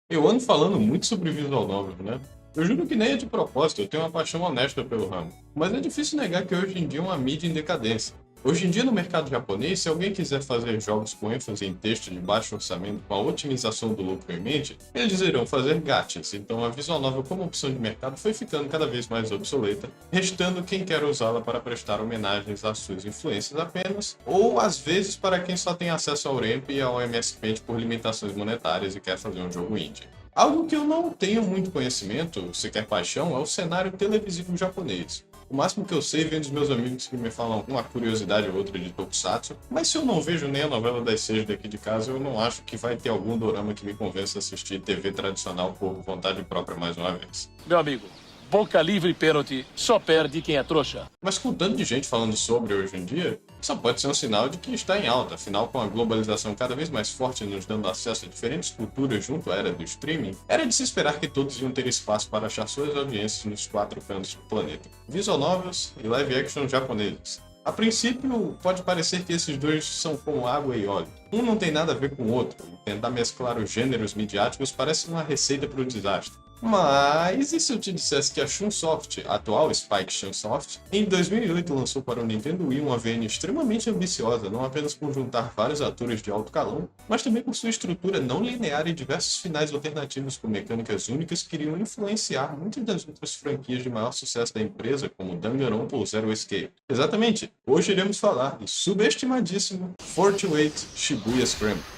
Eu ando falando muito sobre visual novel, né? Eu juro que nem é de propósito, eu tenho uma paixão honesta pelo ramo. Mas é difícil negar que hoje em dia é uma mídia em decadência. Hoje em dia, no mercado japonês, se alguém quiser fazer jogos com ênfase em texto de baixo orçamento com a otimização do lucro em mente, eles irão fazer gachas. Então a visual novel como opção de mercado foi ficando cada vez mais obsoleta, restando quem quer usá-la para prestar homenagens às suas influências apenas, ou às vezes para quem só tem acesso ao Ramp e ao MS Paint por limitações monetárias e quer fazer um jogo indie. Algo que eu não tenho muito conhecimento, sequer paixão, é o cenário televisivo japonês. O máximo que eu sei vem dos meus amigos que me falam uma curiosidade ou outra de Tokusatsu, mas se eu não vejo nem a novela das 6 daqui de casa, eu não acho que vai ter algum dorama que me convença a assistir TV tradicional por vontade própria mais uma vez. Meu amigo, boca livre e pênalti só perde quem é trouxa. Mas com tanto de gente falando sobre hoje em dia, só pode ser um sinal de que está em alta. Afinal, com a globalização cada vez mais forte nos dando acesso a diferentes culturas junto à era do streaming, era de se esperar que todos iam ter espaço para achar suas audiências nos quatro cantos do planeta. Visual novels e live action japoneses. A princípio, pode parecer que esses dois são como água e óleo. Um não tem nada a ver com o outro, e tentar mesclar os gêneros midiáticos parece uma receita para o desastre. Mas e se eu te dissesse que a Chunsoft, a atual Spike Chunsoft, em 2008 lançou para o Nintendo Wii uma VN extremamente ambiciosa, não apenas por juntar vários atores de alto calão, mas também por sua estrutura não linear e diversos finais alternativos com mecânicas únicas que iriam influenciar muitas das outras franquias de maior sucesso da empresa, como Danganronpa ou Zero Escape. Exatamente, hoje iremos falar do subestimadíssimo 48 Shibuya Scramble.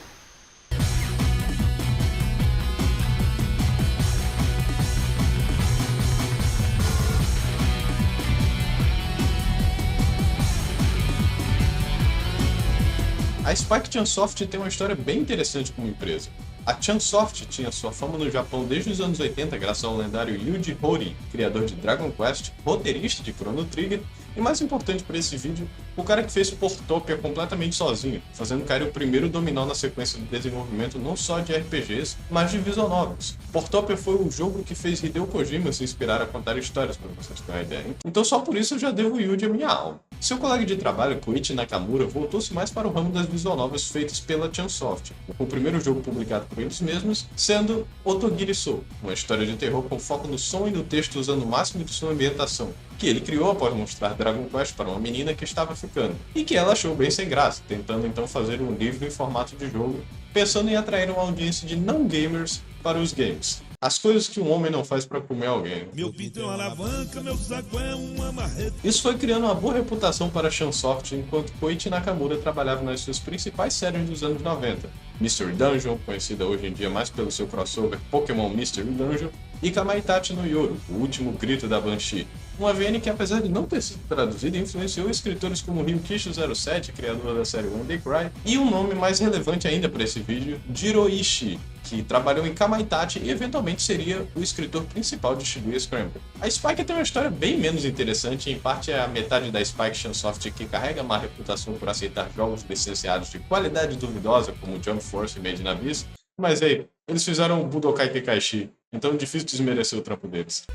A Spike Chunsoft tem uma história bem interessante como empresa. A Chunsoft tinha sua fama no Japão desde os anos 80 graças ao lendário Yuji Horii, criador de Dragon Quest, roteirista de Chrono Trigger e, mais importante para esse vídeo, o cara que fez Portopia completamente sozinho, fazendo cair o primeiro dominó na sequência de desenvolvimento não só de RPGs, mas de visual novels. Portopia foi o jogo que fez Hideo Kojima se inspirar a contar histórias, para vocês terem uma ideia. Então só por isso eu já devo Yuji a minha alma. Seu colega de trabalho, Koichi Nakamura, voltou-se mais para o ramo das visual novels feitas pela Chunsoft, com o primeiro jogo publicado por eles mesmos sendo Otogiri Sou, uma história de terror com foco no som e no texto usando o máximo de sua ambientação, que ele criou após mostrar Dragon Quest para uma menina que estava ficando, e que ela achou bem sem graça, tentando então fazer um livro em formato de jogo, pensando em atrair uma audiência de não-gamers para os games. As coisas que um homem não faz para comer alguém. Meu pinto é uma alavanca, meu saco é uma marreta. Isso foi criando uma boa reputação para a Chunsoft enquanto Koichi Nakamura trabalhava nas suas principais séries dos anos 90. Mystery Dungeon, conhecida hoje em dia mais pelo seu crossover Pokémon Mystery Dungeon, e Kamaitachi no Yoru, o último grito da Banshee. Uma VN que, apesar de não ter sido traduzida, influenciou escritores como Ryukishu07, criador da série One Day Cry, e um nome mais relevante ainda para esse vídeo, Jiro Ishii, que trabalhou em Kamaitachi e eventualmente seria o escritor principal de Shibuya Scramble. A Spike tem uma história bem menos interessante, e em parte é a metade da Spike Chunsoft que carrega má reputação por aceitar jogos licenciados de qualidade duvidosa, como Jump Force e Made in Abyss, mas aí, eles fizeram o Budokai Tenkaichi, então é difícil desmerecer o trampo deles.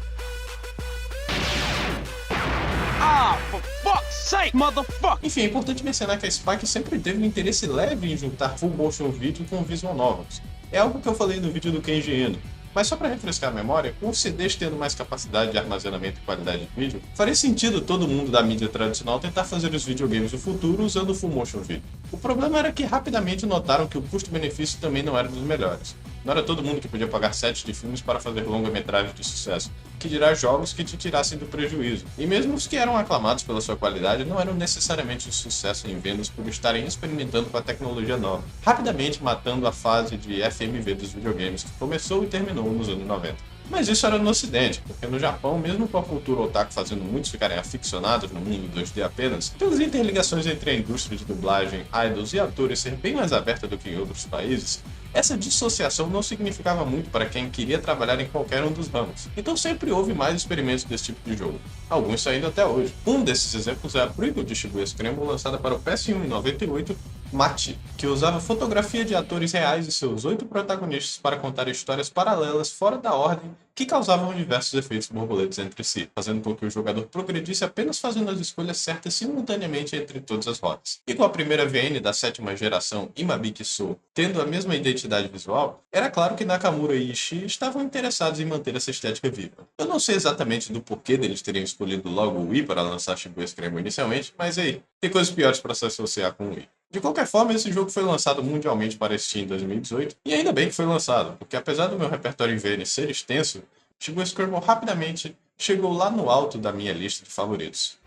For fuck's sake, motherfucker! Enfim, é importante mencionar que a Spike sempre teve um interesse leve em juntar full motion video com visual novels. É algo que eu falei no vídeo do Kenji Eno. Mas só para refrescar a memória, com os CDs tendo mais capacidade de armazenamento e qualidade de vídeo, faria sentido todo mundo da mídia tradicional tentar fazer os videogames do futuro usando full motion video. O problema era que rapidamente notaram que o custo-benefício também não era dos melhores. Não era todo mundo que podia pagar sets de filmes para fazer longa-metragem de sucesso, que dirá jogos que te tirassem do prejuízo. E mesmo os que eram aclamados pela sua qualidade não eram necessariamente um sucesso em vendas por estarem experimentando com a tecnologia nova, rapidamente matando a fase de FMV dos videogames que começou e terminou nos anos 90. Mas isso era no ocidente, porque no Japão, mesmo com a cultura otaku fazendo muitos ficarem aficionados no mundo 2D apenas, pelas interligações entre a indústria de dublagem, idols e atores ser bem mais aberta do que em outros países, essa dissociação não significava muito para quem queria trabalhar em qualquer um dos ramos. Então sempre houve mais experimentos desse tipo de jogo, alguns saindo até hoje. Um desses exemplos é a prequel de Shibuya Scramble, lançada para o PS1 em 98, Mate, que usava fotografia de atores reais e seus 8 protagonistas para contar histórias paralelas fora da ordem que causavam diversos efeitos borboletas entre si, fazendo com que o jogador progredisse apenas fazendo as escolhas certas simultaneamente entre todas as rotas. E com a primeira VN da 7ª geração, Imabiki Sou, tendo a mesma identidade visual, era claro que Nakamura e Ishii estavam interessados em manter essa estética viva. Eu não sei exatamente do porquê deles terem escolhido logo o Wii para lançar Shibuya Scramble inicialmente, mas aí, tem coisas piores para se associar com o Wii. De qualquer forma, esse jogo foi lançado mundialmente para Steam em 2018, e ainda bem que foi lançado, porque apesar do meu repertório em VN ser extenso, Shibuya Scramble rapidamente chegou lá no alto da minha lista de favoritos.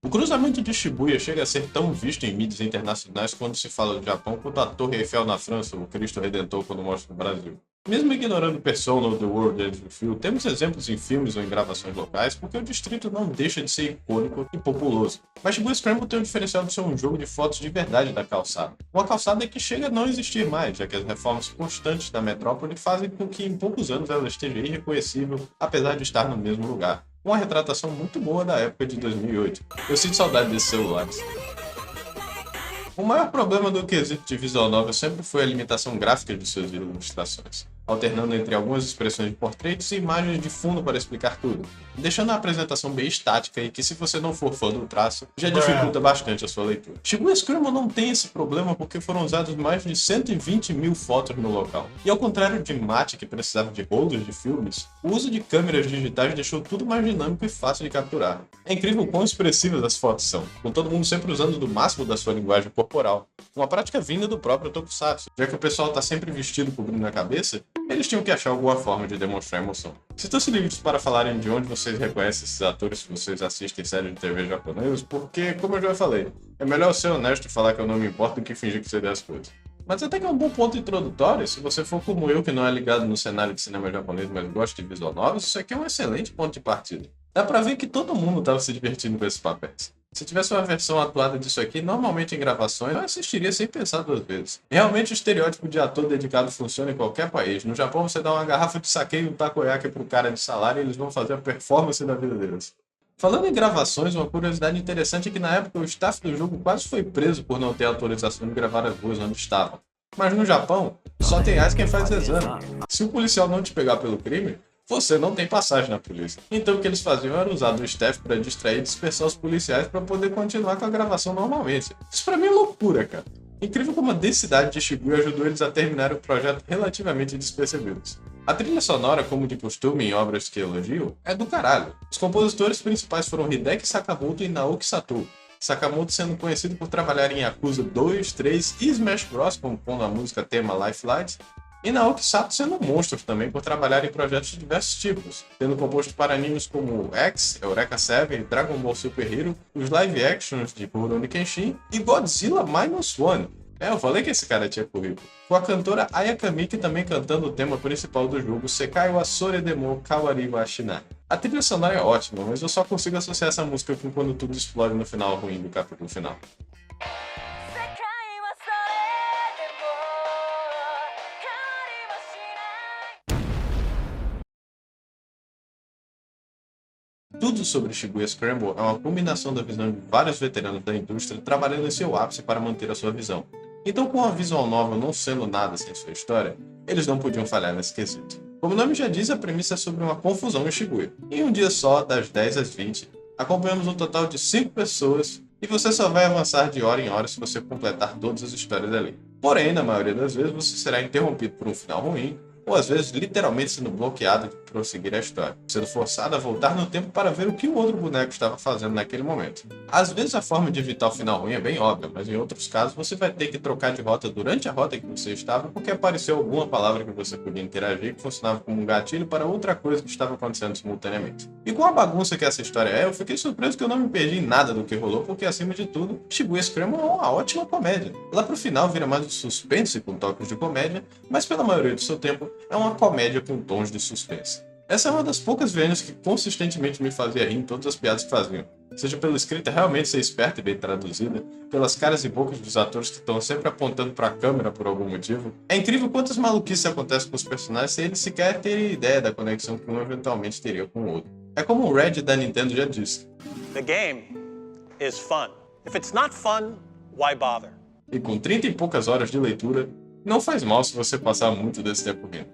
O cruzamento de Shibuya chega a ser tão visto em mídias internacionais quando se fala do Japão quanto a Torre Eiffel na França ou o Cristo Redentor quando mostra no Brasil. Mesmo ignorando Persona ou The World Ends With You, temos exemplos em filmes ou em gravações locais porque o distrito não deixa de ser icônico e populoso. Mas Shibuya Scramble tem o diferencial de ser um jogo de fotos de verdade da calçada. Uma calçada que chega a não existir mais, já que as reformas constantes da metrópole fazem com que em poucos anos ela esteja irreconhecível, apesar de estar no mesmo lugar. Uma retratação muito boa da época de 2008. Eu sinto saudade desses celulares. O maior problema do quesito de visual novel sempre foi a limitação gráfica de suas ilustrações, alternando entre algumas expressões de portreitos e imagens de fundo para explicar tudo, deixando a apresentação bem estática e que, se você não for fã do traço, já dificulta bastante a sua leitura. Shibuya Scramble não tem esse problema porque foram usados mais de 120 mil fotos no local. E ao contrário de Mate, que precisava de rolos de filmes, o uso de câmeras digitais deixou tudo mais dinâmico e fácil de capturar. É incrível o quão expressivas as fotos são, com todo mundo sempre usando do máximo da sua linguagem corporal, uma prática vinda do próprio Tokusatsu, já que o pessoal está sempre vestido cobrindo a cabeça, eles tinham que achar alguma forma de demonstrar emoção. Sintam-se livres para falarem de onde vocês reconhecem esses atores se vocês assistem séries de TV japonesas, porque, como eu já falei, é melhor ser honesto e falar que eu não me importo do que fingir que sei das coisas. Mas até que é um bom ponto introdutório, se você for como eu, que não é ligado no cenário de cinema japonês, mas gosta de visual novels, isso aqui é um excelente ponto de partida. Dá pra ver que todo mundo estava se divertindo com esses papéis. Se tivesse uma versão atuada disso aqui, normalmente em gravações, eu assistiria sem pensar 2 vezes. Realmente o estereótipo de ator dedicado funciona em qualquer país. No Japão você dá uma garrafa de sake e um takoyaki pro cara de salário e eles vão fazer a performance da vida deles. Falando em gravações, uma curiosidade interessante é que na época o staff do jogo quase foi preso por não ter autorização de gravar as ruas onde estavam. Mas no Japão, só tem quem faz exame. Se o policial não te pegar pelo crime, você não tem passagem na polícia. Então o que eles faziam era usar do staff para distrair e dispersar os policiais para poder continuar com a gravação normalmente. Isso pra mim é loucura, cara. Incrível como a densidade de Shibuya ajudou eles a terminar o projeto relativamente despercebidos. A trilha sonora, como de costume em obras que elogio, é do caralho. Os compositores principais foram Hideki Sakamoto e Naoki Sato. Sakamoto sendo conhecido por trabalhar em Yakuza 2, 3 e Smash Bros, compondo a música tema Life Light, e Naoki Sato sendo um monstro também por trabalhar em projetos de diversos tipos, tendo composto para animes como X, Eureka 7, Dragon Ball Super Hero, os live actions de Rurouni Kenshin e Godzilla Minus One. Eu falei que esse cara tinha currículo. Com a cantora Aya Kamiki também cantando o tema principal do jogo, Sekai wa Sore Demo Kawari wa Shinai. A trilha sonora é ótima, mas eu só consigo associar essa música com quando tudo explode no final ruim do capítulo final. Tudo sobre Shibuya Scramble é uma combinação da visão de vários veteranos da indústria trabalhando em seu ápice para manter a sua visão. Então, com a visual novel não sendo nada sem sua história, eles não podiam falhar nesse quesito. Como o nome já diz, a premissa é sobre uma confusão em Shibuya. Em um dia só, das 10 às 20, acompanhamos um total de 5 pessoas e você só vai avançar de hora em hora se você completar todas as histórias ali. Porém, na maioria das vezes, você será interrompido por um final ruim, ou às vezes literalmente sendo bloqueado de prosseguir a história, sendo forçado a voltar no tempo para ver o que o outro boneco estava fazendo naquele momento. Às vezes a forma de evitar o final ruim é bem óbvia, mas em outros casos você vai ter que trocar de rota durante a rota que você estava porque apareceu alguma palavra que você podia interagir que funcionava como um gatilho para outra coisa que estava acontecendo simultaneamente. E com a bagunça que essa história é, eu fiquei surpreso que eu não me perdi em nada do que rolou, porque acima de tudo, Shibuya Scramble é uma ótima comédia. Lá pro final vira mais um suspense com toques de comédia, mas pela maioria do seu tempo é uma comédia com tons de suspense. Essa é uma das poucas VNs que consistentemente me fazia rir em todas as piadas que faziam. seja pela escrita realmente ser esperta e bem traduzida, pelas caras e bocas dos atores que estão sempre apontando para a câmera por algum motivo. É incrível quantas maluquices acontecem com os personagens sem eles sequer terem ideia da conexão que um eventualmente teria com o outro. É como o Red da Nintendo já disse. The game is fun. If it's not fun, why bother? E com 30 e poucas horas de leitura, não faz mal se você passar muito desse tempo rindo.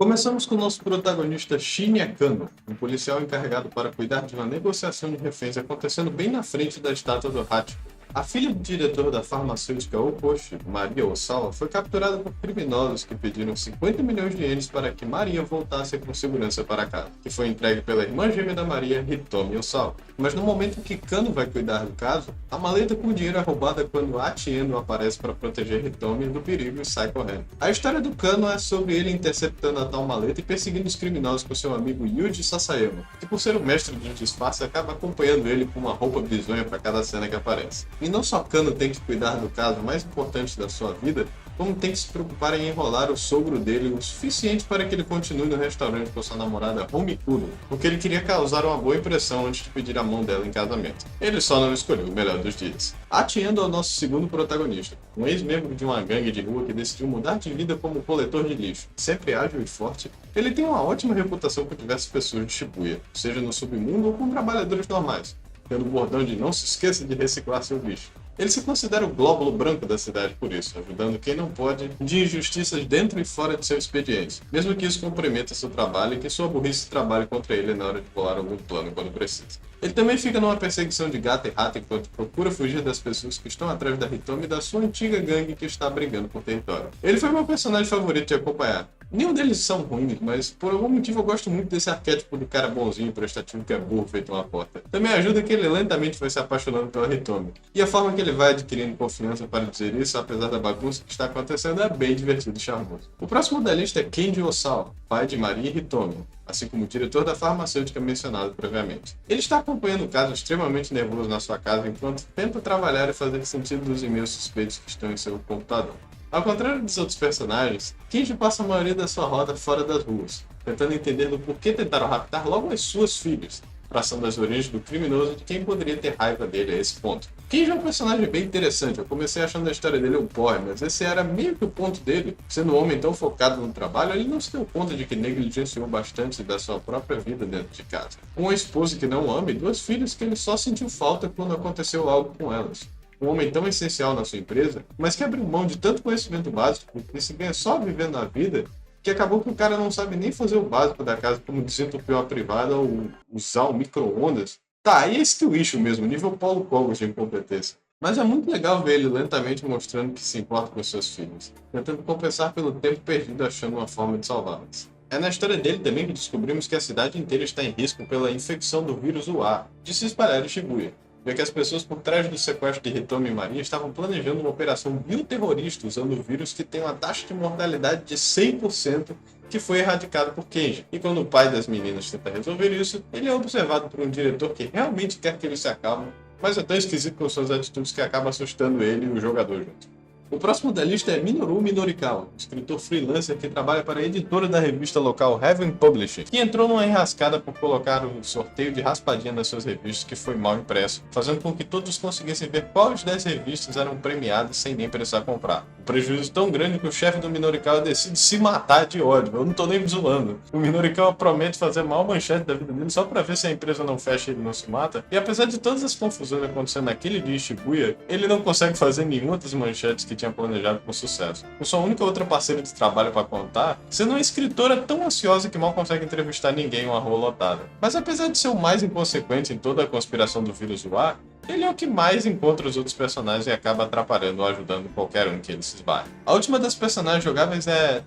Começamos com o nosso protagonista Shinya Kano, um policial encarregado para cuidar de uma negociação de reféns acontecendo bem na frente da estátua do Hachiko. A filha do diretor da farmacêutica Okoshi, Maria Osawa, foi capturada por criminosos que pediram 50 milhões de ienes para que Maria voltasse com segurança para casa, que foi entregue pela irmã gêmea da Maria, Hitomi Osawa. Mas no momento que Kano vai cuidar do caso, a maleta com o dinheiro é roubada quando Atieno aparece para proteger Hitomi do perigo e sai correndo. A história do Kano é sobre ele interceptando a tal maleta e perseguindo os criminosos com seu amigo Yuji Sasayama, que por ser o mestre de disfarce acaba acompanhando ele com uma roupa bizonha para cada cena que aparece. E não só Kano tem que cuidar do caso mais importante da sua vida, como tem que se preocupar em enrolar o sogro dele o suficiente para que ele continue no restaurante com sua namorada Homikuro, porque ele queria causar uma boa impressão antes de pedir a mão dela em casamento. Ele só não escolheu o melhor dos dias. Atiendo é o nosso segundo protagonista, um ex-membro de uma gangue de rua que decidiu mudar de vida como coletor de lixo. Sempre ágil e forte, ele tem uma ótima reputação com diversas pessoas de Shibuya, seja no submundo ou com trabalhadores normais, tendo o bordão de não se esqueça de reciclar seu lixo. Ele se considera o glóbulo branco da cidade por isso, ajudando quem não pode de injustiças dentro e fora de seu expediente, mesmo que isso comprometa seu trabalho e que sua burrice trabalhe contra ele na hora de bolar algum plano quando precisa. Ele também fica numa perseguição de gato e rato enquanto procura fugir das pessoas que estão atrás da Hitomi e da sua antiga gangue que está brigando por território. Ele foi meu personagem favorito de acompanhar. Nenhum deles são ruins, mas por algum motivo eu gosto muito desse arquétipo do cara bonzinho e prestativo que é burro feito uma porta. Também ajuda que ele lentamente vai se apaixonando pela Hitomi. E a forma que ele vai adquirindo confiança para dizer isso, apesar da bagunça que está acontecendo, é bem divertido e charmoso. O próximo da lista é Kenji Osawa, pai de Maria e Hitomi, assim como o diretor da farmacêutica mencionado previamente. Ele está acompanhando o caso extremamente nervoso na sua casa enquanto tenta trabalhar e fazer sentido dos e-mails suspeitos que estão em seu computador. Ao contrário dos outros personagens, Kenji passa a maioria da sua rota fora das ruas, tentando entender do porquê tentaram raptar logo as suas filhas, traçando as origens do criminoso e de quem poderia ter raiva dele a esse ponto. Kenji é um personagem bem interessante, eu comecei achando a história dele um porre, mas esse era meio que o ponto dele. Sendo um homem tão focado no trabalho, ele não se deu conta de que negligenciou bastante da sua própria vida dentro de casa. Uma esposa que não ama e duas filhas que ele só sentiu falta quando aconteceu algo com elas. Um homem tão essencial na sua empresa, mas que abriu mão de tanto conhecimento básico e se ganha só vivendo a vida, que acabou que o cara não sabe nem fazer o básico da casa, como desentupir uma privada ou usar o micro-ondas. Tá, e esse teu issue mesmo, nível Paulo Cogos de incompetência. Mas é muito legal ver ele lentamente mostrando que se importa com seus filhos, tentando compensar pelo tempo perdido achando uma forma de salvá-las. É na história dele também que descobrimos que a cidade inteira está em risco pela infecção do vírus UA, de se espalhar em Shibuya. Vê que as pessoas por trás do sequestro de Hitomi e Maria estavam planejando uma operação bioterrorista usando o vírus que tem uma taxa de mortalidade de 100%, que foi erradicado por Kenji. E quando o pai das meninas tenta resolver isso, ele é observado por um diretor que realmente quer que ele se acalme, mas é tão esquisito com suas atitudes que acaba assustando ele e o jogador junto. O próximo da lista é Minoru Minorikawa, escritor freelancer que trabalha para a editora da revista local Heaven Publishing, que entrou numa enrascada por colocar um sorteio de raspadinha nas suas revistas que foi mal impresso, fazendo com que todos conseguissem ver quais 10 revistas eram premiadas sem nem precisar comprar. O prejuízo tão grande que o chefe do Minorikawa decide se matar de ódio. Eu não tô nem zoando. O Minorikawa promete fazer a maior manchete da vida dele só para ver se a empresa não fecha e ele não se mata. E apesar de todas as confusões acontecendo naquele dia em Shibuya, ele não consegue fazer nenhuma das manchetes que tinha planejado com sucesso. Com sua única outra parceira de trabalho para contar, sendo uma escritora tão ansiosa que mal consegue entrevistar ninguém em uma rua lotada. Mas apesar de ser o mais inconsequente em toda a conspiração do vírus do ar, ele é o que mais encontra os outros personagens e acaba atrapalhando ou ajudando qualquer um que ele se esbarre. A última das personagens jogáveis é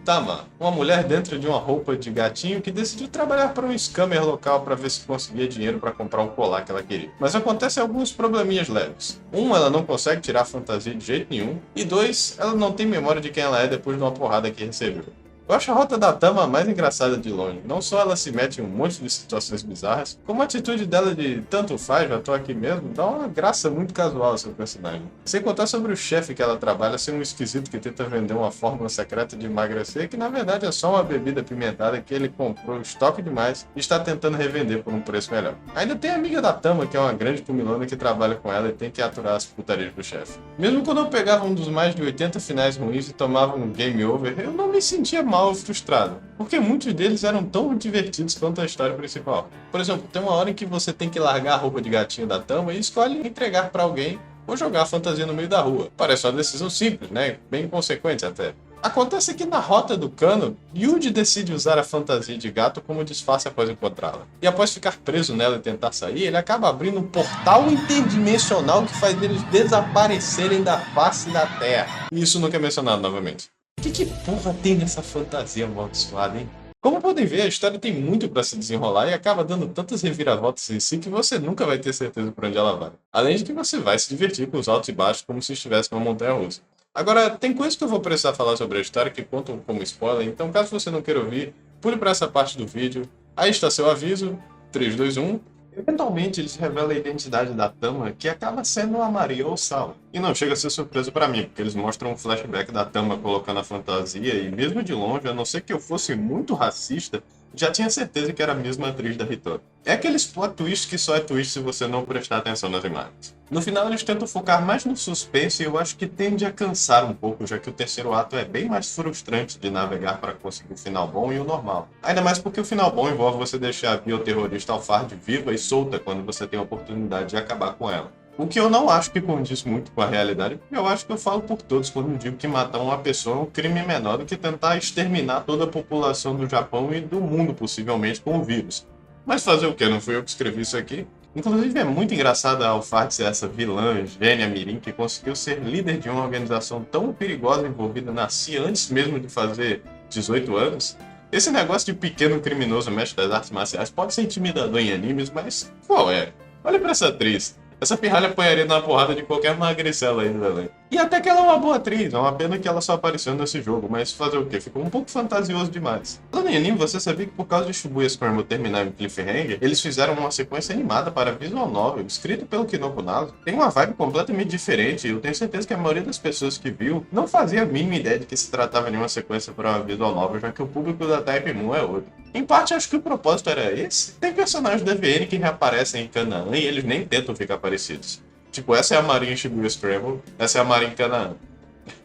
Tama, uma mulher dentro de uma roupa de gatinho que decidiu trabalhar para um scammer local para ver se conseguia dinheiro para comprar um colar que ela queria. Mas acontecem alguns probleminhas leves. Um, ela não consegue tirar a fantasia de jeito nenhum. E dois, ela não tem memória de quem ela é depois de uma porrada que recebeu. Eu acho a rota da Tama a mais engraçada de longe. Não só ela se mete em um monte de situações bizarras, como a atitude dela de tanto faz, já tô aqui mesmo, dá uma graça muito casual ao seu personagem. Sem contar sobre o chefe que ela trabalha ser um esquisito que tenta vender uma fórmula secreta de emagrecer, que na verdade é só uma bebida apimentada que ele comprou estoque demais e está tentando revender por um preço melhor. Ainda tem a amiga da Tama, que é uma grande comilona que trabalha com ela e tem que aturar as putarias do chefe. Mesmo quando eu pegava um dos mais de 80 finais ruins e tomava um game over, eu não me sentia mal ou frustrado, porque muitos deles eram tão divertidos quanto a história principal. Por exemplo, tem uma hora em que você tem que largar a roupa de gatinho da Tama e escolhe entregar pra alguém ou jogar a fantasia no meio da rua. Parece uma decisão simples, né? Bem consequente até. Acontece que na rota do cano, Yuji decide usar a fantasia de gato como disfarce após encontrá-la. E após ficar preso nela e tentar sair, ele acaba abrindo um portal interdimensional que faz eles desaparecerem da face da Terra. E isso nunca é mencionado novamente. Que porra tem nessa fantasia amaldiçoada, hein? Como podem ver, a história tem muito pra se desenrolar e acaba dando tantas reviravoltas em si que você nunca vai ter certeza por onde ela vai. Além de que você vai se divertir com os altos e baixos como se estivesse numa montanha-russa. Agora, tem coisas que eu vou precisar falar sobre a história que contam como spoiler, então caso você não queira ouvir, pule pra essa parte do vídeo. Aí está seu aviso, 3, 2, 1... Eventualmente eles revelam a identidade da Tama, que acaba sendo a Maria Osawa. E não chega a ser surpresa pra mim, porque eles mostram um flashback da Tama colocando a fantasia e mesmo de longe, a não ser que eu fosse muito racista, já tinha certeza que era a mesma atriz da Hitori. É aqueles plot twist que só é twist se você não prestar atenção nas imagens. No final eles tentam focar mais no suspense e eu acho que tende a cansar um pouco, já que o terceiro ato é bem mais frustrante de navegar para conseguir o final bom e o normal. Ainda mais porque o final bom envolve você deixar a bioterrorista Alphard viva e solta quando você tem a oportunidade de acabar com ela. O que eu não acho que condiz muito com a realidade, porque eu acho que eu falo por todos quando digo que matar uma pessoa é um crime menor do que tentar exterminar toda a população do Japão e do mundo, possivelmente, com o vírus. Mas fazer o quê? Não fui eu que escrevi isso aqui? Inclusive é muito engraçado a Alphard ser essa vilã, gênia mirim, que conseguiu ser líder de uma organização tão perigosa envolvida na CIA antes mesmo de fazer 18 anos. Esse negócio de pequeno criminoso mestre das artes marciais pode ser intimidador em animes, mas qual é? Olha pra essa atriz. Essa pirralha apanharia na porrada de qualquer magricela aí do elenco. E até que ela é uma boa atriz, é uma pena que ela só apareceu nesse jogo, mas fazer o quê? Ficou um pouco fantasioso demais. Falando em anime, você sabia que por causa de Shibuya Scramble terminar em cliffhanger, eles fizeram uma sequência animada para visual novel, escrito pelo Kinoko Naso. Tem uma vibe completamente diferente e eu tenho certeza que a maioria das pessoas que viu não fazia a mínima ideia de que se tratava de uma sequência para uma visual novel, já que o público da Type Moon é outro. Em parte, acho que o propósito era esse. Tem personagens da VN que reaparecem em Canaã e eles nem tentam ficar parecidos. Tipo, essa é a Marin em Shibuya Scramble, essa é a Marin em Canaã.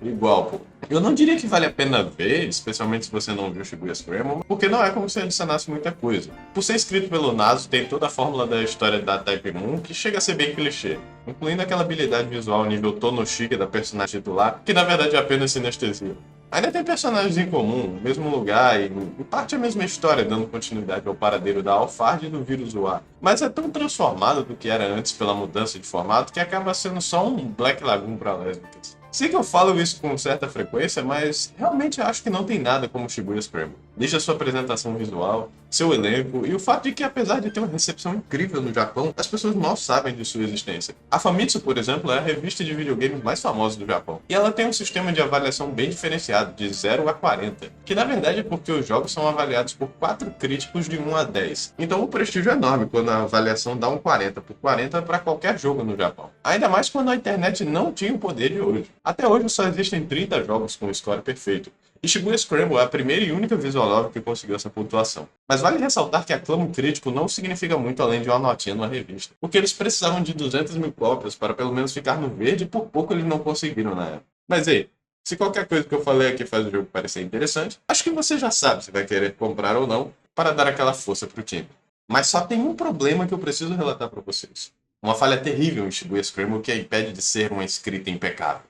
Igual, pô. Eu não diria que vale a pena ver, especialmente se você não viu Shibuya Scramble, porque não é como se adicionasse muita coisa. Por ser escrito pelo Naso, tem toda a fórmula da história da Type Moon, que chega a ser bem clichê, incluindo aquela habilidade visual nível Tonoshige da personagem titular, que na verdade é apenas sinestesia. Ainda tem personagens em comum, mesmo lugar e em parte a mesma história, dando continuidade ao paradeiro da Alphard e do vírus UA. Mas é tão transformado do que era antes pela mudança de formato que acaba sendo só um Black Lagoon para lésbicas. Sei que eu falo isso com certa frequência, mas realmente acho que não tem nada como Shibuya Scramble. Desde a sua apresentação visual, seu elenco e o fato de que, apesar de ter uma recepção incrível no Japão, as pessoas mal sabem de sua existência. A Famitsu, por exemplo, é a revista de videogames mais famosa do Japão. E ela tem um sistema de avaliação bem diferenciado, de 0 a 40, que na verdade é porque os jogos são avaliados por 4 críticos de 1 a 10. Então o prestígio é enorme quando a avaliação dá um 40 por 40 para qualquer jogo no Japão. Ainda mais quando a internet não tinha o poder de hoje. Até hoje só existem 30 jogos com score perfeito. E Shibuya Scramble é a primeira e única visual novel que conseguiu essa pontuação. Mas vale ressaltar que aclamo crítico não significa muito além de uma notinha numa revista, porque eles precisavam de 200 mil cópias para pelo menos ficar no verde e por pouco eles não conseguiram na época. Mas aí, se qualquer coisa que eu falei aqui faz o jogo parecer interessante, acho que você já sabe se vai querer comprar ou não para dar aquela força pro time. Mas só tem um problema que eu preciso relatar para vocês. Uma falha terrível em Shibuya Scramble que a impede de ser uma escrita impecável.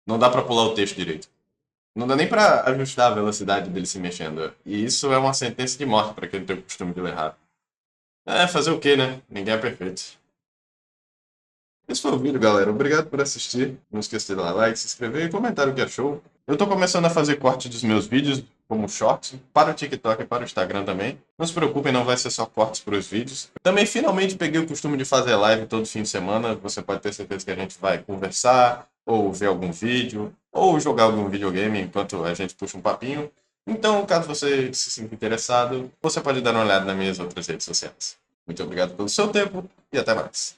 Não dá para pular o texto direito. Não dá nem pra ajustar a velocidade dele se mexendo. E isso é uma sentença de morte pra quem tem o costume de ler errado. É, fazer o quê, né? Ninguém é perfeito. Esse foi o vídeo, galera. Obrigado por assistir. Não esqueça de dar like, se inscrever e comentar o que achou. Eu tô começando a fazer corte dos meus vídeos, como shorts, para o TikTok e para o Instagram também. Não se preocupem, não vai ser só cortes para os vídeos. Também finalmente peguei o costume de fazer live todo fim de semana. Você pode ter certeza que a gente vai conversar, ou ver algum vídeo, ou jogar algum videogame enquanto a gente puxa um papinho. Então, caso você se sinta interessado, você pode dar uma olhada nas minhas outras redes sociais. Muito obrigado pelo seu tempo e até mais.